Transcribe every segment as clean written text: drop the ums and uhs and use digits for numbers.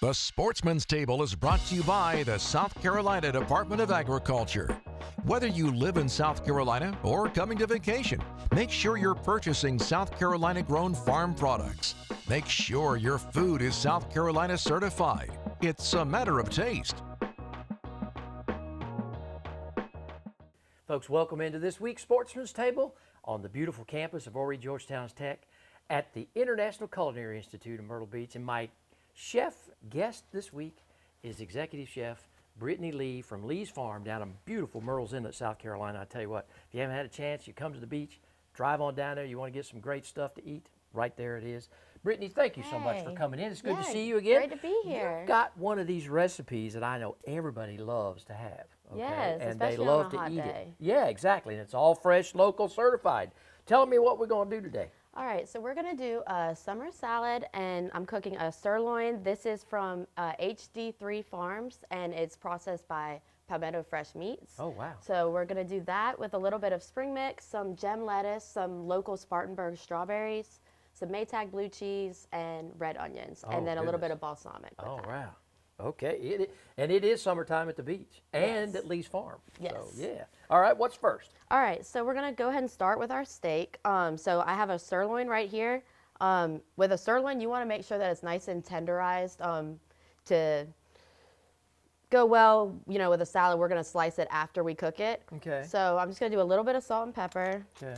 The Sportsman's Table is brought to you by the South Carolina Department of Agriculture. Whether you live in South Carolina or coming to vacation, make sure you're purchasing South Carolina-grown farm products. Make sure your food is South Carolina certified. It's a matter of taste. Folks, welcome into this week's Sportsman's Table on the beautiful campus of Horry Georgetown Tech at the International Culinary Institute in Myrtle Beach. And my chef guest this week is Executive Chef Brittany Lee from Lee's Farm down in beautiful Myrtle's Inlet, South Carolina. I tell you what, if you haven't had a chance, you come to the beach, drive on down there, you want to get some great stuff to eat, right there it is. Brittany, thank you so much for coming in. It's good to see you again. Great to be here. You've got one of these recipes that I know everybody loves to have. Okay? Yes, and especially they love on a to hot eat day. it. Yeah, exactly. And it's all fresh, local, certified. Tell me what we're going to do today. All right, so we're going to do a summer salad, and I'm cooking a sirloin. This is from HD3 Farms, and it's processed by Palmetto Fresh Meats. Oh, wow. So we're going to do that with a little bit of spring mix, some gem lettuce, some local Spartanburg strawberries, some Maytag blue cheese, and red onions, and then a little bit of balsamic with that. Wow. Okay, and it is summertime at the beach and at Lee's Farm. Yes. So, yeah. All right, what's first? All right, so we're gonna go ahead and start with our steak. So I have a sirloin right here. With a sirloin, you wanna make sure that it's nice and tenderized to go well, with a salad. We're gonna slice it after we cook it. Okay. So I'm just gonna do a little bit of salt and pepper. Okay.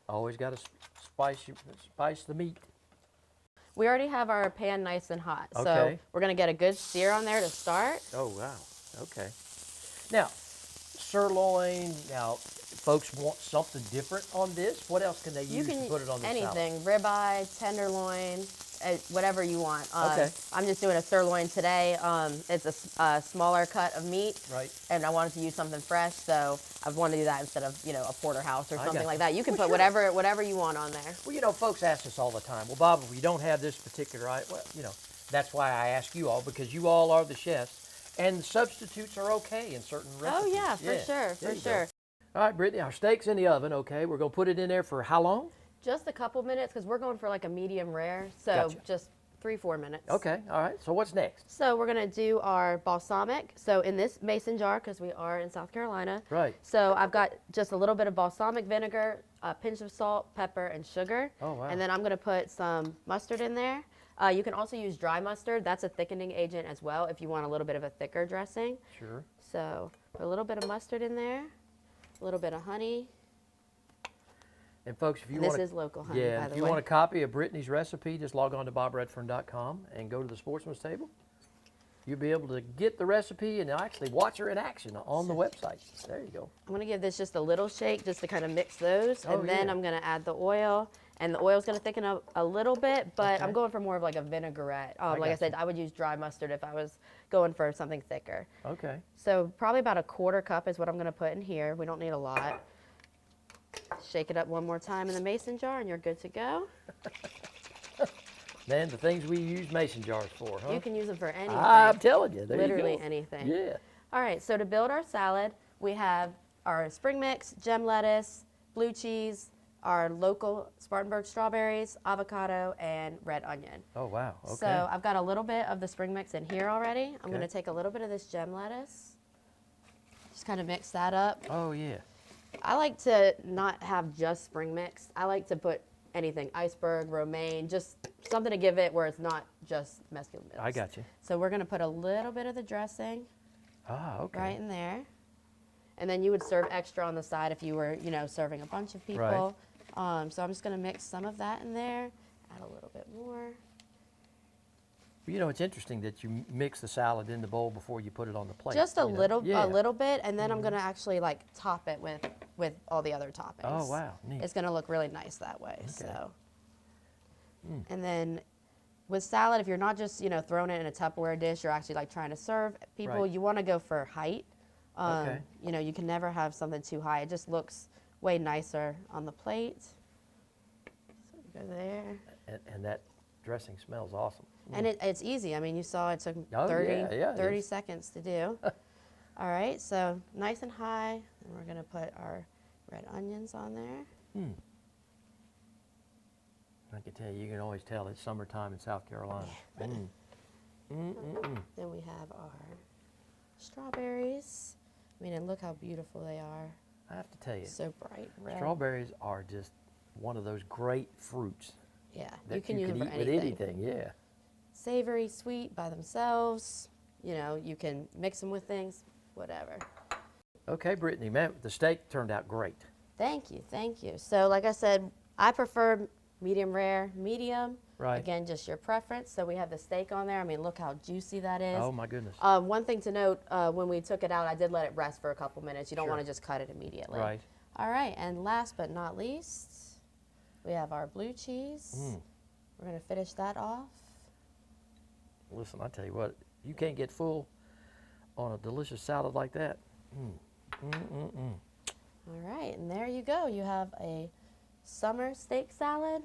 Always got to spice the meat. We already have our pan nice and hot. Okay. So we're gonna get a good sear on there to start. Oh, wow. Okay. Now, sirloin. Now, folks want something different on this. What else can they use to put it on the anything, salad? ribeye, tenderloin, whatever you want. Okay. I'm just doing a sirloin today. It's a smaller cut of meat. Right. And I wanted to use something fresh, so I wanted to do that instead of, a porterhouse or I something got like you. that. You can Well, put sure. whatever you want on there. Well, folks ask us all the time, well, Bob, if we don't have this particular item, well, that's why I ask you all, because you all are the chefs, and substitutes are okay in certain recipes. Oh yeah, for sure, There for you go. sure. All right, Brittany, our steak's in the oven, okay? We're going to put it in there for how long? Just a couple minutes, because we're going for like a medium rare, so Gotcha. just 3-4 minutes. Okay, all right. So what's next? So we're gonna do our balsamic. So in this mason jar, because we are in South Carolina. Right. So I've got just a little bit of balsamic vinegar, a pinch of salt, pepper, and sugar. Oh, wow. And then I'm gonna put some mustard in there. You can also use dry mustard. That's a thickening agent as well if you want a little bit of a thicker dressing. Sure. So put a little bit of mustard in there, a little bit of honey. And folks, if you And want this is local honey, yeah, by if the you way. want a copy of Brittany's recipe, just log on to bobredfern.com and go to the Sportsman's Table. You'll be able to get the recipe and actually watch her in action on the website. There you go. I'm gonna give this just a little shake just to kind of mix those, Oh, and then yeah. I'm gonna add the oil, and the oil's gonna thicken up a little bit, but Okay. I'm going for more of like a vinaigrette. Like I got said, you. I would use dry mustard if I was going for something thicker. Okay. So probably about a 1/4 cup is what I'm gonna put in here. We don't need a lot. Shake it up one more time in the mason jar, and you're good to go. Man, the things we use mason jars for, huh? You can use them for anything. I'm telling you. There Literally you go. anything. Yeah. All right, so to build our salad, we have our spring mix, gem lettuce, blue cheese, our local Spartanburg strawberries, avocado, and red onion. Oh, wow. Okay. So I've got a little bit of the spring mix in here already. I'm Okay. going to take a little bit of this gem lettuce, just kind of mix that up. Oh, yeah. I like to not have just spring mix. I like to put anything, iceberg, romaine, just something to give it where it's not just mesclun mix. I got you. So we're going to put a little bit of the dressing Ah, okay. right in there. And then you would serve extra on the side if you were, serving a bunch of people. So I'm just going to mix some of that in there, add a little bit more. Well, it's interesting that you mix the salad in the bowl before you put it on the plate. Just a little Yeah. bit, and then I'm going to actually top it with all the other toppings. Oh, wow. Neat. It's going to look really nice that way. So. And then with salad, if you're not just, throwing it in a Tupperware dish, you're actually trying to serve people, Right. you want to go for height. Okay. You can never have something too high. It just looks way nicer on the plate. So go there. And that dressing smells awesome. And it's easy. I mean, you saw it took Oh, 30, yeah, it 30 is. seconds to do. All right, so nice and high. And we're going to put our red onions on there. I can tell you can always tell it's summertime in South Carolina. Then we have our strawberries. I mean, and look how beautiful they are. I have to tell you, So bright red. strawberries are just one of those great fruits Yeah, that you can use them eat for with anything. anything. Yeah. Savory, sweet by themselves. You know, you can mix them with things, whatever. Okay, Brittany, man, the steak turned out great. Thank you, thank you. So like I said, I prefer medium rare, medium. Right. Again, just your preference. So we have the steak on there. I mean, look how juicy that is. Oh my goodness. One thing to note, when we took it out, I did let it rest for a couple minutes. You don't Sure. want to just cut it immediately. Right. All right, and last but not least, we have our blue cheese. We're going to finish that off. Listen, I tell you what, you can't get full on a delicious salad like that. All right, and there you go. You have a summer steak salad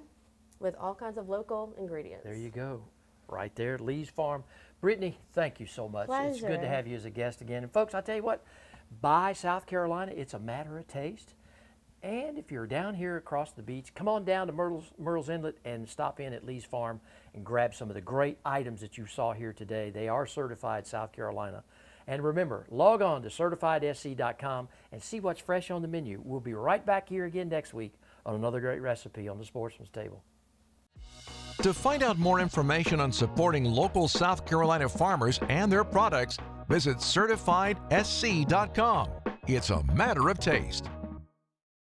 with all kinds of local ingredients. There you go. Right there at Lee's Farm. Brittany, thank you so much. It's good to Pleasure. have you as a guest again. And folks, I tell you what, buy South Carolina. It's a matter of taste. And if you're down here across the beach, come on down to Myrtle's Inlet and stop in at Lee's Farm and grab some of the great items that you saw here today. They are certified South Carolina. And remember, log on to certifiedsc.com and see what's fresh on the menu. We'll be right back here again next week on another great recipe on the Sportsman's Table. To find out more information on supporting local South Carolina farmers and their products, visit certifiedsc.com. It's a matter of taste.